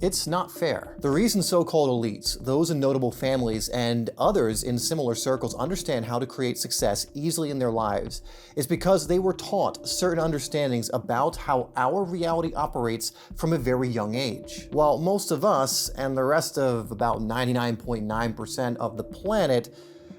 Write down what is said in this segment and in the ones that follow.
It's not fair. The reason so-called elites, those in notable families, and others in similar circles understand how to create success easily in their lives is because they were taught certain understandings about how our reality operates from a very young age. While most of us, and the rest of about 99.9% of the planet,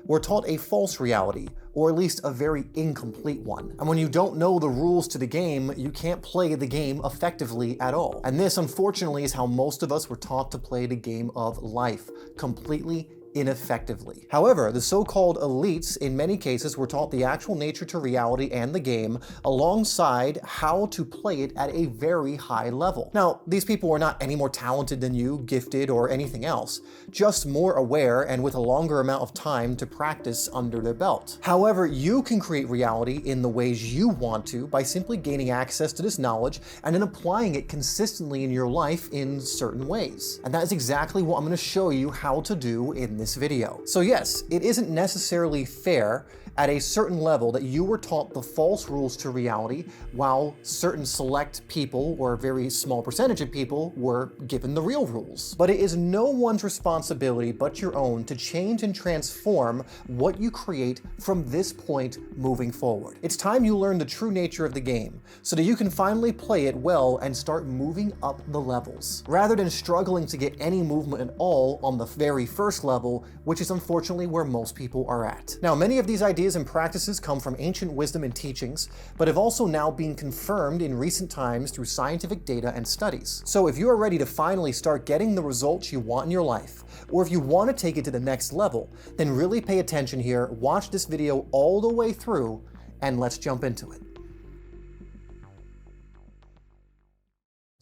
were taught a false reality, or at least a very incomplete one. And when you don't know the rules to the game, you can't play the game effectively at all. And this, unfortunately, is how most of us were taught to play the game of life, completely ineffectively. However, the so-called elites in many cases were taught the actual nature to reality and the game alongside how to play it at a very high level. Now, these people are not any more talented than you, gifted, or anything else, just more aware and with a longer amount of time to practice under their belt. However, you can create reality in the ways you want to by simply gaining access to this knowledge and then applying it consistently in your life in certain ways. And that is exactly what I'm going to show you how to do in this video. So yes, it isn't necessarily fair at a certain level that you were taught the false rules to reality while certain select people, or a very small percentage of people, were given the real rules. But it is no one's responsibility but your own to change and transform what you create from this point moving forward. It's time you learn the true nature of the game so that you can finally play it well and start moving up the levels, rather than struggling to get any movement at all on the very first level, which is unfortunately where most people are at. Now, many of these ideas and practices come from ancient wisdom and teachings, but have also now been confirmed in recent times through scientific data and studies. So if you are ready to finally start getting the results you want in your life, or if you want to take it to the next level, then really pay attention here, watch this video all the way through, and let's jump into it.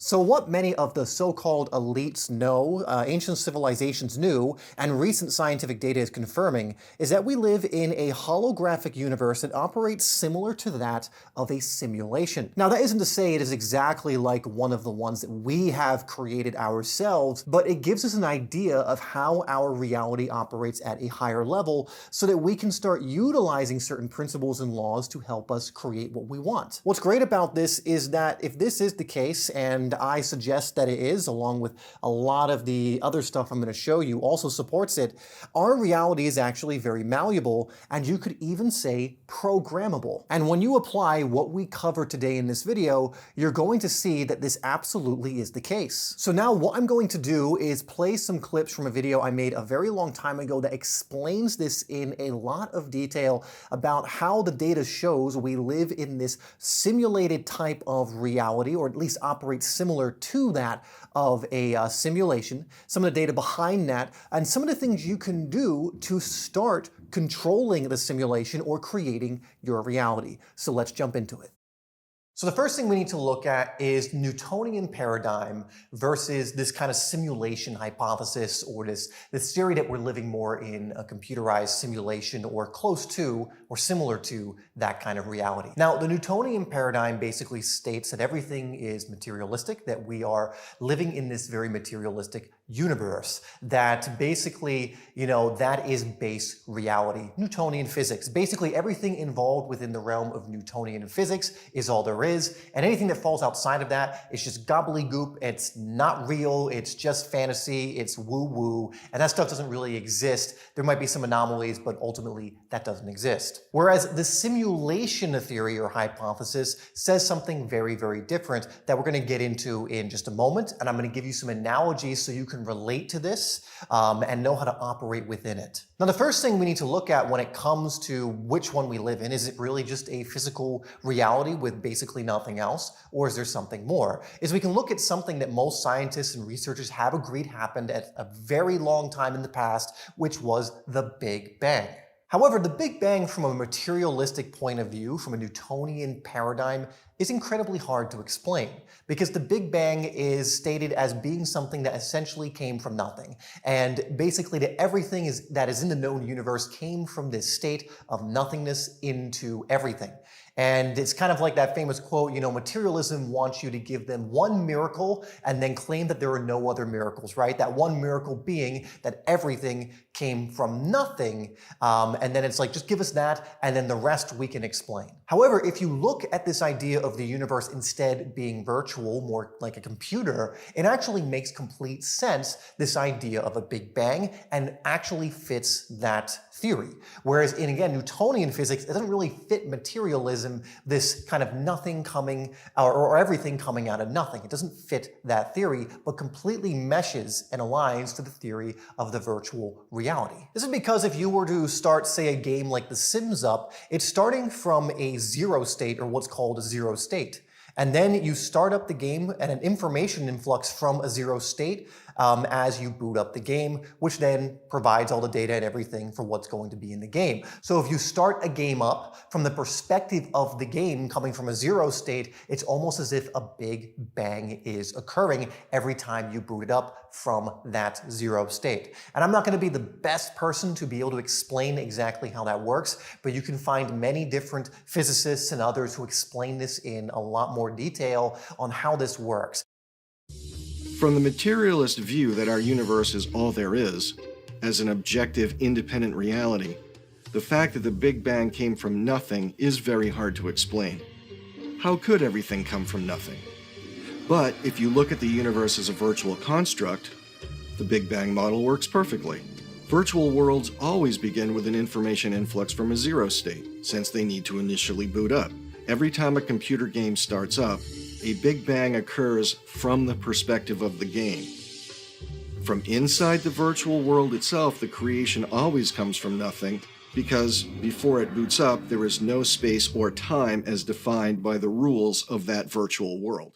So what many of the so-called elites know, ancient civilizations knew, and recent scientific data is confirming, is that we live in a holographic universe that operates similar to that of a simulation. Now, that isn't to say it is exactly like one of the ones that we have created ourselves, but it gives us an idea of how our reality operates at a higher level so that we can start utilizing certain principles and laws to help us create what we want. What's great about this is that if this is the case, and I suggest that it is, along with a lot of the other stuff I'm going to show you also supports it, our reality is actually very malleable, and you could even say programmable. And when you apply what we cover today in this video, you're going to see that this absolutely is the case. So now what I'm going to do is play some clips from a video I made a very long time ago that explains this in a lot of detail about how the data shows we live in this simulated type of reality, or at least operates similar to that of a simulation, some of the data behind that, and some of the things you can do to start controlling the simulation or creating your reality. So let's jump into it. So the first thing we need to look at is Newtonian paradigm versus this kind of simulation hypothesis, or this theory that we're living more in a computerized simulation or close to or similar to that kind of reality. Now, the Newtonian paradigm basically states that everything is materialistic, that we are living in this very materialistic universe, that basically, that is base reality. Newtonian physics. Basically everything involved within the realm of Newtonian physics is all there is, and anything that falls outside of that is just gobbledygook. It's not real, it's just fantasy, it's woo-woo, and that stuff doesn't really exist. There might be some anomalies, but ultimately that doesn't exist. Whereas the simulation theory or hypothesis says something very, very different that we're going to get into in just a moment, and I'm going to give you some analogies so you can relate to this and know how to operate within it. Now, the first thing we need to look at when it comes to which one we live in, is it really just a physical reality with basically nothing else, or is there something more? Is we can look at something that most scientists and researchers have agreed happened at a very long time in the past, which was the Big Bang. However, the Big Bang from a materialistic point of view, from a Newtonian paradigm, is incredibly hard to explain, because the Big Bang is stated as being something that essentially came from nothing. And basically that everything that is in the known universe came from this state of nothingness into everything. And it's kind of like that famous quote, materialism wants you to give them one miracle and then claim that there are no other miracles, right? That one miracle being that everything came from nothing. And then it's like, just give us that, and then the rest we can explain. However, if you look at this idea of the universe instead being virtual, more like a computer, it actually makes complete sense, this idea of a Big Bang, and actually fits that theory. Whereas in, again, Newtonian physics, it doesn't really fit materialism, this kind of nothing coming, or everything coming out of nothing. It doesn't fit that theory, but completely meshes and aligns to the theory of the virtual reality. This is because if you were to start, say, a game like The Sims up, it's starting from a zero state, or what's called a zero state. And then you start up the game and an information influx from a zero state as you boot up the game, which then provides all the data and everything for what's going to be in the game. So if you start a game up from the perspective of the game coming from a zero state, it's almost as if a big bang is occurring every time you boot it up from that zero state. And I'm not going to be the best person to be able to explain exactly how that works, but you can find many different physicists and others who explain this in a lot more detail on how this works. From the materialist view that our universe is all there is, as an objective, independent reality, the fact that the Big Bang came from nothing is very hard to explain. How could everything come from nothing? But if you look at the universe as a virtual construct, the Big Bang model works perfectly. Virtual worlds always begin with an information influx from a zero state, since they need to initially boot up. Every time a computer game starts up, a Big Bang occurs from the perspective of the game. From inside the virtual world itself, the creation always comes from nothing, because before it boots up, there is no space or time as defined by the rules of that virtual world.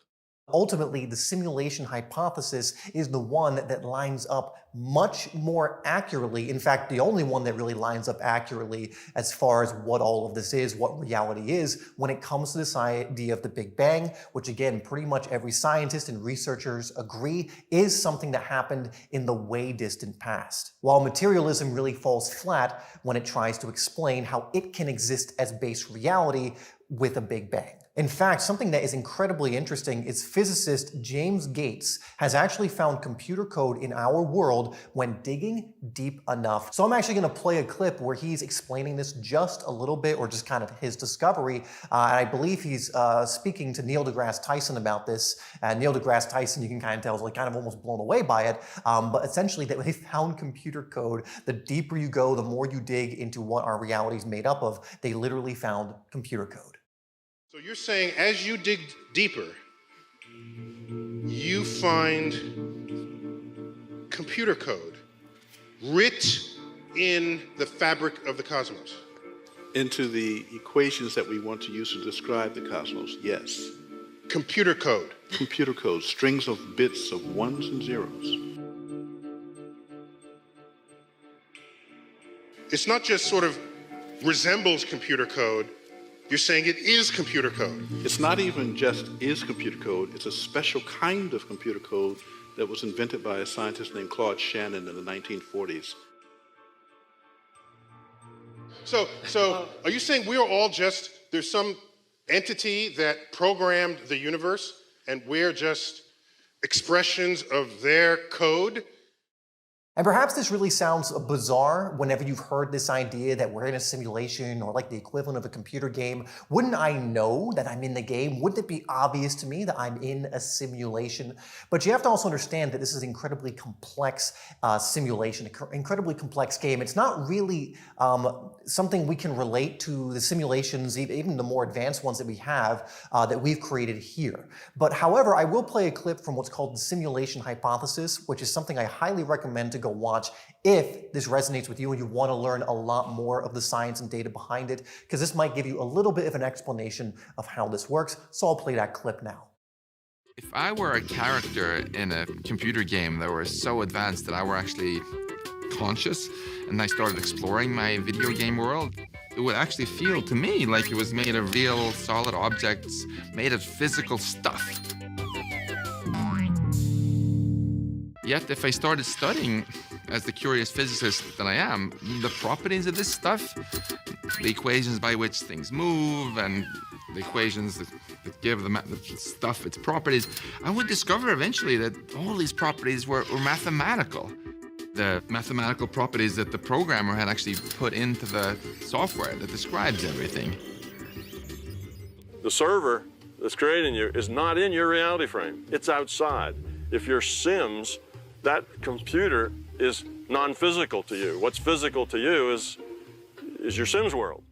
Ultimately, the simulation hypothesis is the one that lines up much more accurately. In fact, the only one that really lines up accurately as far as what all of this is, what reality is, when it comes to this idea of the Big Bang, which again, pretty much every scientist and researchers agree is something that happened in the way distant past. While materialism really falls flat when it tries to explain how it can exist as base reality with a Big Bang. In fact, something that is incredibly interesting is physicist James Gates has actually found computer code in our world when digging deep enough. So I'm actually going to play a clip where he's explaining this just a little bit, or just kind of his discovery. And I believe he's speaking to Neil deGrasse Tyson about this. Neil deGrasse Tyson, you can kind of tell, is like kind of almost blown away by it. But essentially, that they found computer code. The deeper you go, the more you dig into what our reality is made up of. They literally found computer code. So you're saying as you dig deeper, you find computer code writ in the fabric of the cosmos? Into the equations that we want to use to describe the cosmos, yes. Computer code? Computer code, strings of bits of ones and zeros. It's not just sort of resembles computer code, you're saying it is computer code. It's not even just is computer code, it's a special kind of computer code that was invented by a scientist named Claude Shannon in the 1940s. So are you saying we are all just, there's some entity that programmed the universe and we're just expressions of their code? And perhaps this really sounds bizarre whenever you've heard this idea that we're in a simulation or like the equivalent of a computer game. Wouldn't I know that I'm in the game? Wouldn't it be obvious to me that I'm in a simulation? But you have to also understand that this is an incredibly complex simulation, an incredibly complex game. It's not really something we can relate to the simulations, even the more advanced ones that we have, that we've created here. But however, I will play a clip from what's called the simulation hypothesis, which is something I highly recommend to go watch if this resonates with you and you want to learn a lot more of the science and data behind it, because this might give you a little bit of an explanation of how this works. So I'll play that clip now. If I were a character in a computer game that was so advanced that I were actually conscious and I started exploring my video game world, it would actually feel to me like it was made of real solid objects, made of physical stuff. Yet, if I started studying, as the curious physicist that I am, the properties of this stuff, the equations by which things move, and the equations that give the stuff its properties, I would discover eventually that all these properties were mathematical. The mathematical properties that the programmer had actually put into the software that describes everything. The server that's creating you is not in your reality frame. It's outside. If you're Sims, that computer is non-physical to you. What's physical to you is your Sims world.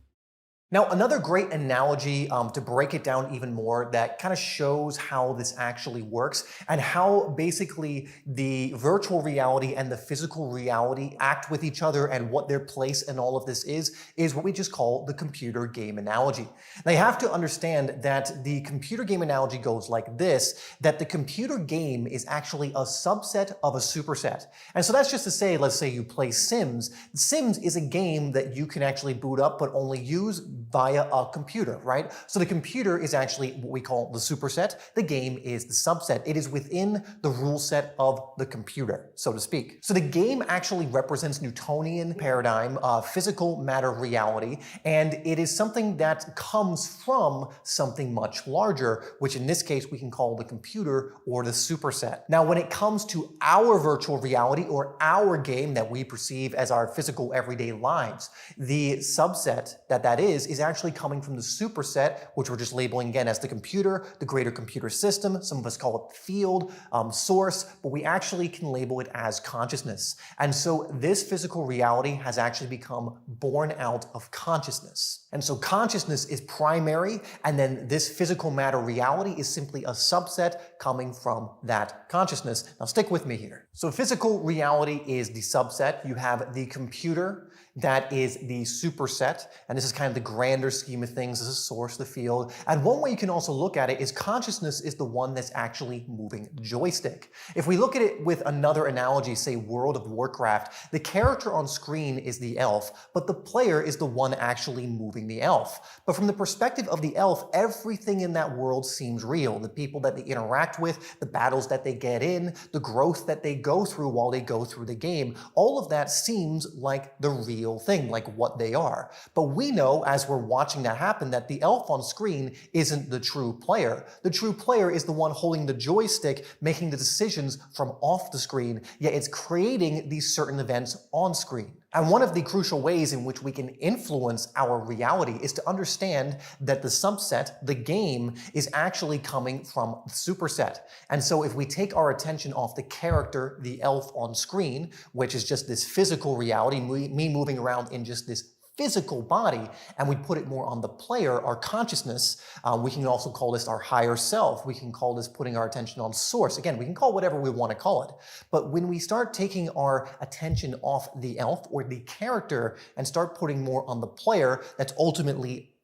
Now, another great analogy to break it down even more that kind of shows how this actually works and how basically the virtual reality and the physical reality act with each other and what their place in all of this is what we just call the computer game analogy. Now, you have to understand that the computer game analogy goes like this, that the computer game is actually a subset of a superset. And so that's just to say, let's say you play Sims. Sims is a game that you can actually boot up but only use via a computer, right? So the computer is actually what we call the superset. The game is the subset. It is within the rule set of the computer, so to speak. So the game actually represents Newtonian paradigm of physical matter reality, and it is something that comes from something much larger, which in this case we can call the computer or the superset. Now, when it comes to our virtual reality or our game that we perceive as our physical everyday lives, the subset that is actually coming from the superset, which we're just labeling again as the computer, the greater computer system. Some of us call it field, source, but we actually can label it as consciousness. And so this physical reality has actually become born out of consciousness. And so consciousness is primary, and then this physical matter reality is simply a subset coming from that consciousness. Now stick with me here. So physical reality is the subset. You have the computer, that is the superset, and this is kind of the grander scheme of things as a source, the field. And one way you can also look at it is consciousness is the one that's actually moving the joystick. If we look at it with another analogy, say World of Warcraft, the character on screen is the elf, but the player is the one actually moving the elf. But from the perspective of the elf, everything in that world seems real. The people that they interact with, the battles that they get in, the growth that they go through while they go through the game, all of that seems like the real thing, like what they are. But we know as we're watching that happen that the elf on screen isn't the true player. The true player is the one holding the joystick, making the decisions from off the screen, yet it's creating these certain events on screen. And one of the crucial ways in which we can influence our reality is to understand that the subset, the game, is actually coming from the superset. And so if we take our attention off the character, the elf on screen, which is just this physical reality, me moving around in just this physical body, and we put it more on the player, our consciousness, we can also call this our higher self. We can call this putting our attention on source. Again, we can call whatever we want to call it. But when we start taking our attention off the elf or the character and start putting more on the player, that's ultimately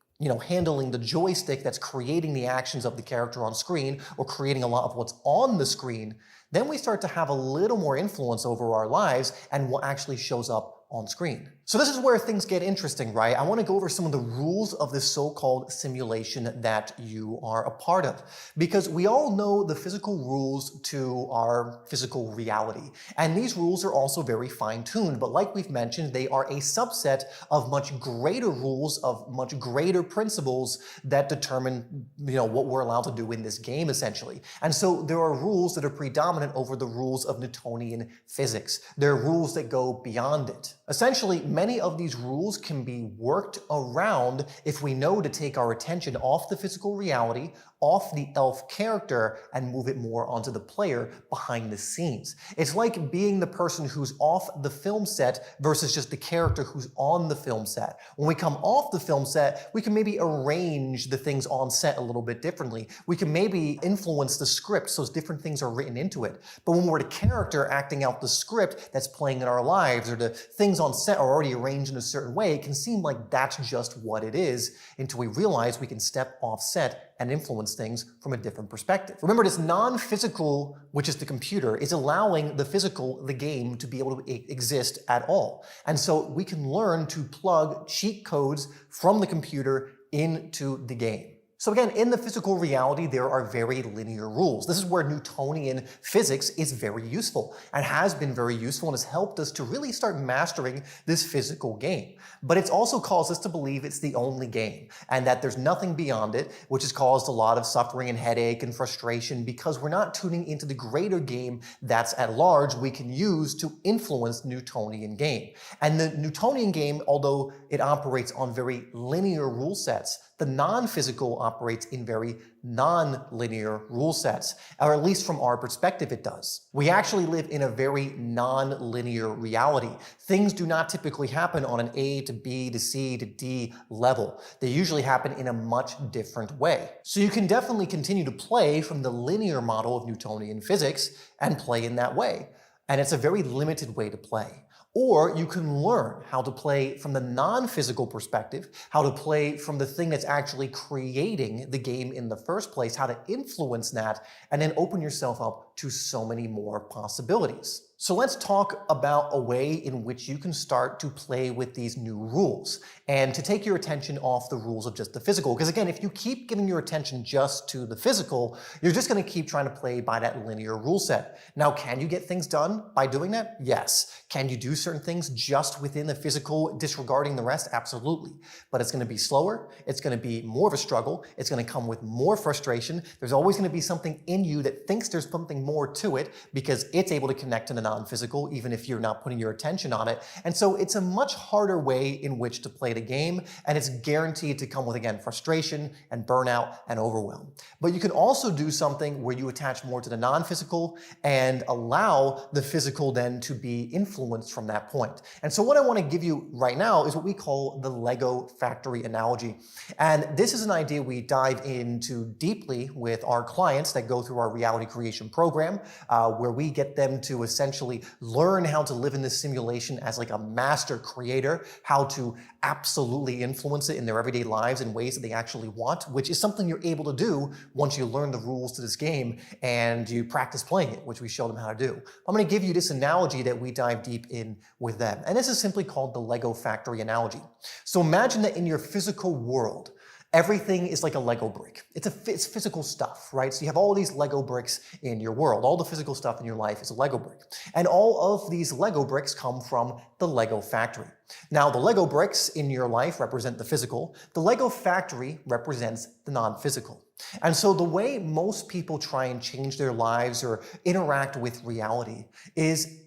handling the joystick that's creating the actions of the character on screen or creating a lot of what's on the screen, then we start to have a little more influence over our lives and what actually shows up on screen. So this is where things get interesting, right? I want to go over some of the rules of this so-called simulation that you are a part of, because we all know the physical rules to our physical reality. And these rules are also very fine-tuned, but like we've mentioned, they are a subset of much greater rules, of much greater principles that determine, what we're allowed to do in this game, essentially. And so there are rules that are predominant over the rules of Newtonian physics. There are rules that go beyond it. Essentially, many of these rules can be worked around if we know to take our attention off the physical reality, off the elf character, and move it more onto the player behind the scenes. It's like being the person who's off the film set versus just the character who's on the film set. When we come off the film set, we can maybe arrange the things on set a little bit differently. We can maybe influence the script so different things are written into it. But when we're the character acting out the script that's playing in our lives, or the things on set are already arranged in a certain way, it can seem like that's just what it is until we realize we can step off set and influence things from a different perspective. Remember, this non-physical, which is the computer, is allowing the physical, the game, to be able to exist at all. And so we can learn to plug cheat codes from the computer into the game. So again, in the physical reality, there are very linear rules. This is where Newtonian physics is very useful and has been very useful and has helped us to really start mastering this physical game. But it's also caused us to believe it's the only game and that there's nothing beyond it, which has caused a lot of suffering and headache and frustration because we're not tuning into the greater game that's at large we can use to influence the Newtonian game. And the Newtonian game, although it operates on very linear rule sets, The non-physical operates in very non-linear rule sets, or at least from our perspective it does. We actually live in a very non-linear reality. Things do not typically happen on an A to B to C to D level. They usually happen in a much different way. So you can definitely continue to play from the linear model of Newtonian physics and play in that way. And it's a very limited way to play. Or you can learn how to play from the non-physical perspective, how to play from the thing that's actually creating the game in the first place, how to influence that, and then open yourself up to so many more possibilities. So let's talk about a way in which you can start to play with these new rules and to take your attention off the rules of just the physical. Because again, if you keep giving your attention just to the physical, you're just going to keep trying to play by that linear rule set. Now, can you get things done by doing that? Yes. Can you do certain things just within the physical, disregarding the rest? Absolutely. But it's going to be slower. It's going to be more of a struggle. It's going to come with more frustration. There's always going to be something in you that thinks there's something more to it because it's able to connect to the non-physical, even if you're not putting your attention on it. And so it's a much harder way in which to play the game, and it's guaranteed to come with, again, frustration and burnout and overwhelm. But you can also do something where you attach more to the non-physical and allow the physical then to be influenced from that point. And so what I want to give you right now is what we call the Lego factory analogy. And this is an idea we dive into deeply with our clients that go through our reality creation program, where we get them to essentially learn how to live in this simulation as like a master creator, how to absolutely influence it in their everyday lives in ways that they actually want, which is something you're able to do once you learn the rules to this game and you practice playing it, which we show them how to do. I'm going to give you this analogy that we dive deep in with them. And this is simply called the Lego factory analogy. So imagine that in your physical world, everything is like a Lego brick. It's physical stuff, right? So you have all these Lego bricks in your world. All the physical stuff in your life is a Lego brick. And all of these Lego bricks come from the Lego factory. Now, the Lego bricks in your life represent the physical. The Lego factory represents the non-physical. And so the way most people try and change their lives or interact with reality is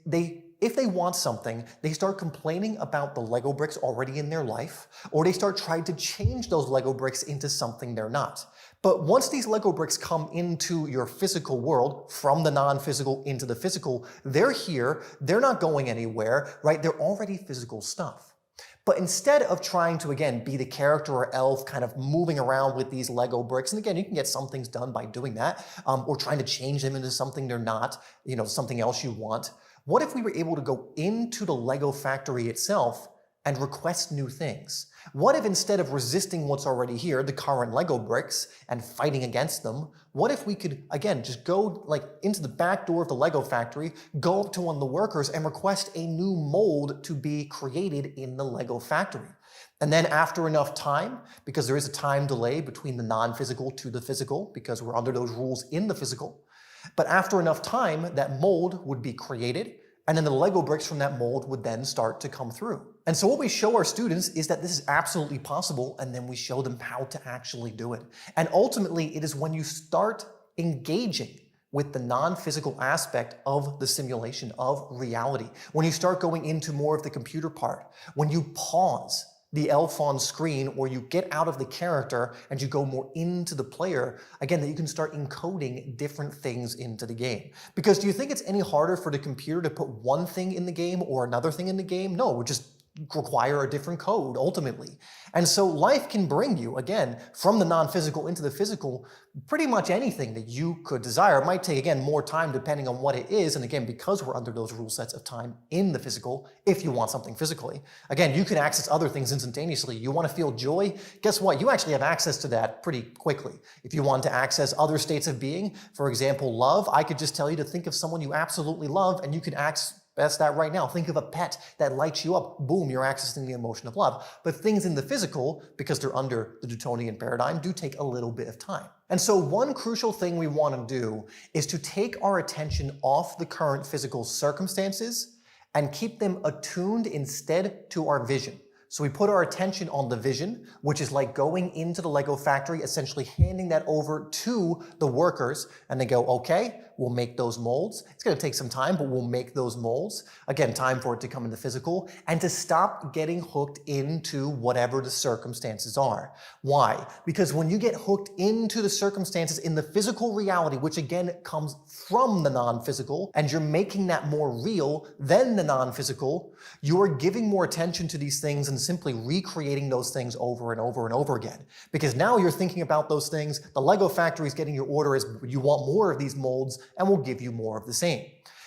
if they want something, they start complaining about the Lego bricks already in their life, or they start trying to change those Lego bricks into something they're not. But once these Lego bricks come into your physical world, from the non-physical into the physical, they're here, they're not going anywhere, right? They're already physical stuff. But instead of trying to, again, be the character or elf kind of moving around with these Lego bricks, and again, you can get some things done by doing that, or trying to change them into something they're not, something else you want. What if we were able to go into the Lego factory itself and request new things? What if instead of resisting what's already here, the current Lego bricks, and fighting against them, what if we could, again, just go into the back door of the Lego factory, go up to one of the workers and request a new mold to be created in the Lego factory? And then after enough time, because there is a time delay between the non-physical to the physical, because we're under those rules in the physical, but after enough time, that mold would be created, and then the Lego bricks from that mold would then start to come through. And so what we show our students is that this is absolutely possible, and then we show them how to actually do it. And ultimately, it is when you start engaging with the non-physical aspect of the simulation of reality, when you start going into more of the computer part, when you pause the elf on screen, or you get out of the character and you go more into the player, again, that you can start encoding different things into the game. Because do you think it's any harder for the computer to put one thing in the game or another thing in the game? No, it would just require a different code ultimately. And so life can bring you, again, from the non-physical into the physical, pretty much anything that you could desire. It might take, again, more time depending on what it is. And again, because we're under those rule sets of time in the physical, if you want something physically. Again, you can access other things instantaneously. You want to feel joy? Guess what? You actually have access to that pretty quickly. If you want to access other states of being, for example, love, I could just tell you to think of someone you absolutely love, and you can access that right now. Think of a pet that lights you up. Boom, you're accessing the emotion of love. But things in the physical, because they're under the Newtonian paradigm, do take a little bit of time. And so one crucial thing we want to do is to take our attention off the current physical circumstances and keep them attuned instead to our vision. So we put our attention on the vision, which is like going into the Lego factory, essentially handing that over to the workers, and they go, okay, we'll make those molds. It's going to take some time, but we'll make those molds. Again, time for it to come into physical, and to stop getting hooked into whatever the circumstances are. Why? Because when you get hooked into the circumstances in the physical reality, which again comes from the non-physical, and you're making that more real than the non-physical, you are giving more attention to these things and simply recreating those things over and over and over again. Because now you're thinking about those things, the Lego factory is getting your order as you want more of these molds, and will give you more of the same.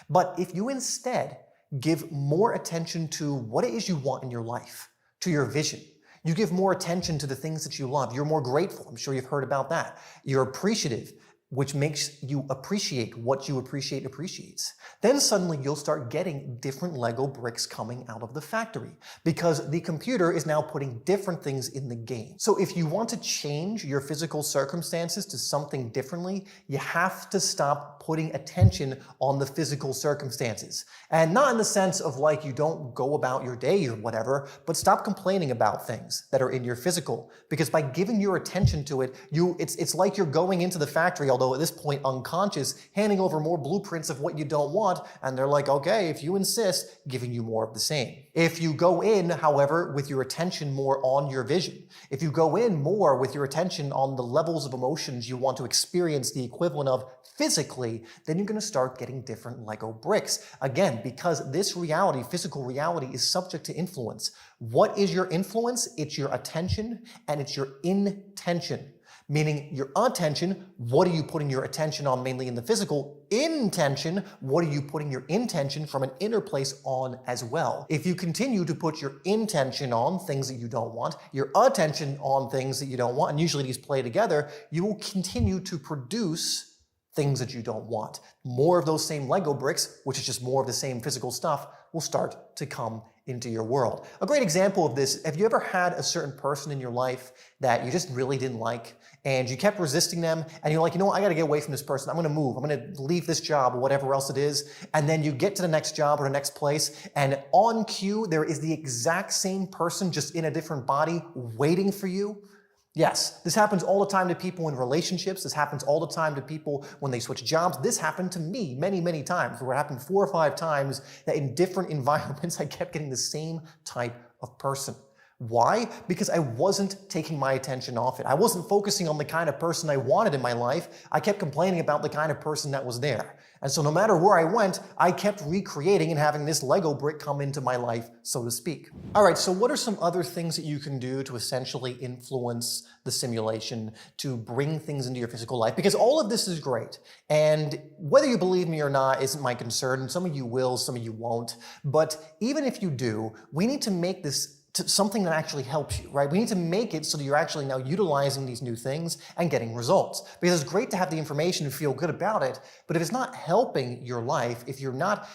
But if you instead give more attention to what it is you want in your life, to your vision, you give more attention to the things that you love, you're more grateful, I'm sure you've heard about that, you're appreciative, which makes you appreciate what you appreciate appreciates. Then suddenly you'll start getting different Lego bricks coming out of the factory, because the computer is now putting different things in the game. So if you want to change your physical circumstances to something differently, you have to stop putting attention on the physical circumstances. And not in the sense of like you don't go about your day or whatever, but stop complaining about things that are in your physical. Because by giving your attention to it, it's like you're going into the factory, although at this point unconscious, handing over more blueprints of what you don't want, and they're like, okay, if you insist, giving you more of the same. If you go in, however, with your attention more on your vision, if you go in more with your attention on the levels of emotions you want to experience the equivalent of physically, then you're going to start getting different Lego bricks. Again, because this reality, physical reality, is subject to influence. What is your influence? It's your attention and it's your intention. Meaning your attention, what are you putting your attention on mainly in the physical? Intention, what are you putting your intention from an inner place on as well? If you continue to put your intention on things that you don't want, your attention on things that you don't want, and usually these play together, you will continue to produce things that you don't want. More of those same Lego bricks, which is just more of the same physical stuff, will start to come into your world. A great example of this, have you ever had a certain person in your life that you just really didn't like, and you kept resisting them, and you're like, you know what, I gotta get away from this person, I'm gonna move, I'm gonna leave this job or whatever else it is, and then you get to the next job or the next place, and on cue, there is the exact same person just in a different body waiting for you? Yes, this happens all the time to people in relationships. This happens all the time to people when they switch jobs. This happened to me many, many times, where it happened 4 or 5 times that in different environments, I kept getting the same type of person. Why? Because I wasn't taking my attention off it. I wasn't focusing on the kind of person I wanted in my life. I kept complaining about the kind of person that was there. And so no matter where I went, I kept recreating and having this Lego brick come into my life, so to speak. All right, so what are some other things that you can do to essentially influence the simulation, to bring things into your physical life? Because all of this is great. And whether you believe me or not isn't my concern. Some of you will, some of you won't. But even if you do, we need to make this to something that actually helps you, right? We need to make it so that you're actually now utilizing these new things and getting results. Because it's great to have the information and feel good about it, but if it's not helping your life, if you're not,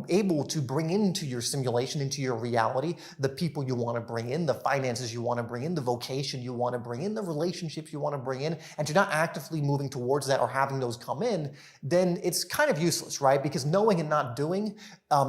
able to bring into your simulation, into your reality, the people you want to bring in, the finances you want to bring in, the vocation you want to bring in, the relationships you want to bring in, and you're not actively moving towards that or having those come in, then it's kind of useless, right? Because knowing and not doing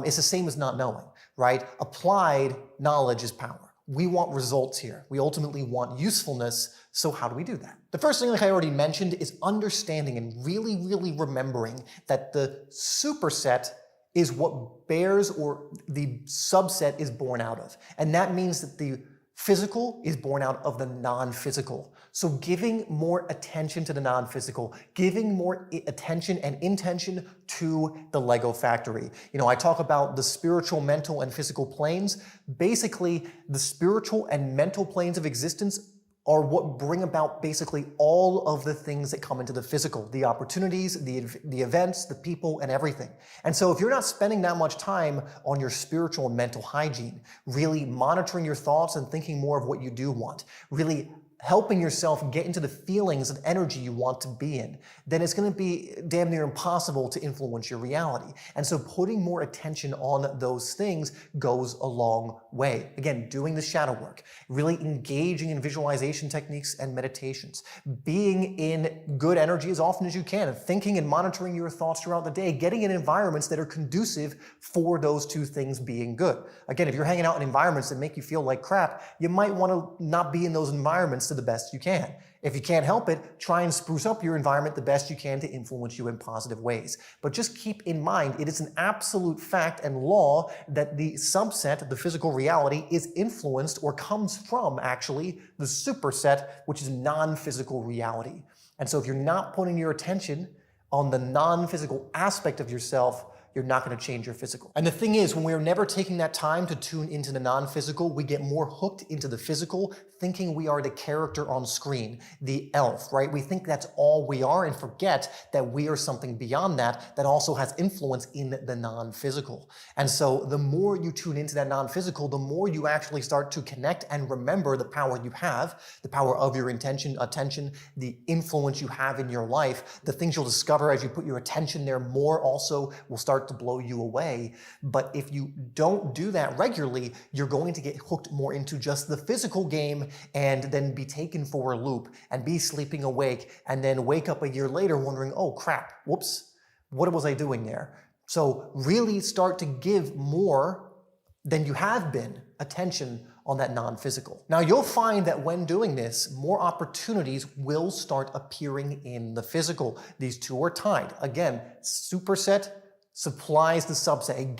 is the same as not knowing, right? Applied knowledge is power. We want results here. We ultimately want usefulness. So how do we do that? The first thing, like I already mentioned, is understanding and really, really remembering that the superset is what bears or the subset is born out of. And that means that the physical is born out of the non-physical. So giving more attention to the non-physical, giving more attention and intention to the Lego factory. I talk about the spiritual, mental, and physical planes. Basically, the spiritual and mental planes of existence are what bring about basically all of the things that come into the physical, the opportunities, the events, the people, and everything. And so if you're not spending that much time on your spiritual and mental hygiene, really monitoring your thoughts and thinking more of what you do want, really helping yourself get into the feelings and energy you want to be in, then it's going to be damn near impossible to influence your reality. And so putting more attention on those things goes a long way. Again, doing the shadow work, really engaging in visualization techniques and meditations, being in good energy as often as you can, thinking and monitoring your thoughts throughout the day, getting in environments that are conducive for those two things being good. Again, if you're hanging out in environments that make you feel like crap, you might want to not be in those environments to the best you can. If you can't help it, try and spruce up your environment the best you can to influence you in positive ways. But just keep in mind, it is an absolute fact and law that the subset, the physical reality, is influenced or comes from, actually, the superset, which is non-physical reality. And so if you're not putting your attention on the non-physical aspect of yourself, you're not going to change your physical. And the thing is, when we're never taking that time to tune into the non-physical, we get more hooked into the physical, thinking we are the character on screen, the elf, right? We think that's all we are and forget that we are something beyond that that also has influence in the non-physical. And so the more you tune into that non-physical, the more you actually start to connect and remember the power you have, the power of your attention, the influence you have in your life, the things you'll discover as you put your attention there more also will start to blow you away. But if you don't do that regularly, you're going to get hooked more into just the physical game and then be taken for a loop and be sleeping awake and then wake up a year later wondering, oh crap, whoops, what was I doing there? So really start to give more than you have been attention on that non-physical. Now you'll find that when doing this, more opportunities will start appearing in the physical. These two are tied. Again, superset supplies the subset.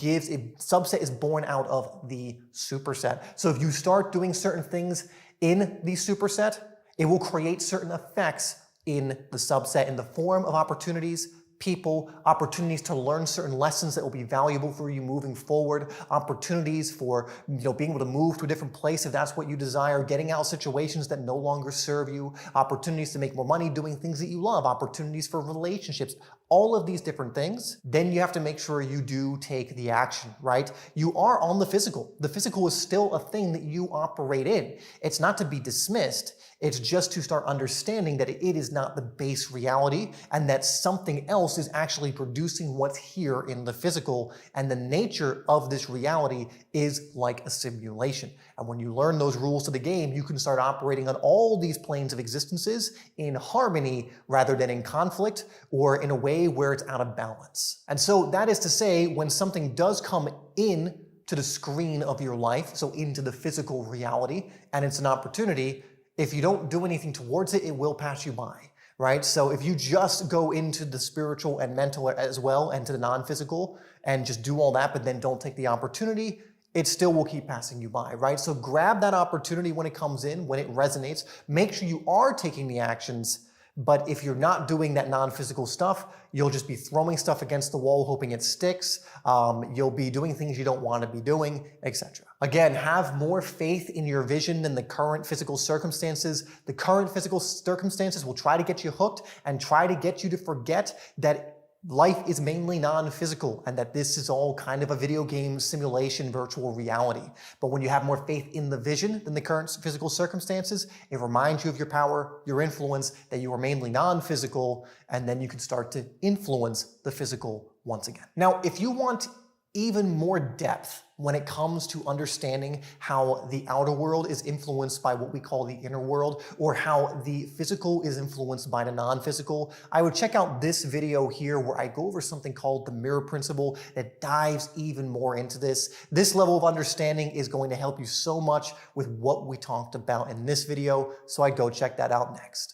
Subset is born out of the superset. So if you start doing certain things in the superset, it will create certain effects in the subset in the form of opportunities, people, opportunities to learn certain lessons that will be valuable for you moving forward, opportunities for being able to move to a different place if that's what you desire, getting out of situations that no longer serve you, opportunities to make more money doing things that you love, opportunities for relationships, all of these different things. Then you have to make sure you do take the action, right? You are on the physical. The physical is still a thing that you operate in. It's not to be dismissed. It's just to start understanding that it is not the base reality and that something else is actually producing what's here in the physical. And the nature of this reality is like a simulation. And when you learn those rules to the game, you can start operating on all these planes of existences in harmony rather than in conflict or in a way where it's out of balance. And so that is to say, when something does come in to the screen of your life, so into the physical reality, and it's an opportunity, if you don't do anything towards it, it will pass you by, right? So if you just go into the spiritual and mental as well and to the non-physical and just do all that, but then don't take the opportunity, it still will keep passing you by, right? So grab that opportunity when it comes in, when it resonates. Make sure you are taking the actions. But if you're not doing that non-physical stuff, you'll just be throwing stuff against the wall, hoping it sticks. You'll be doing things you don't want to be doing, etc. Again, have more faith in your vision than the current physical circumstances. The current physical circumstances will try to get you hooked and try to get you to forget that life is mainly non-physical and that this is all kind of a video game simulation virtual reality. But when you have more faith in the vision than the current physical circumstances, it reminds you of your power, your influence, that you are mainly non-physical, and then you can start to influence the physical once again. Now, if you want even more depth when it comes to understanding how the outer world is influenced by what we call the inner world, or how the physical is influenced by the non-physical, I would check out this video here where I go over something called the mirror principle that dives even more into this. This level of understanding is going to help you so much with what we talked about in this video, so I'd go check that out next.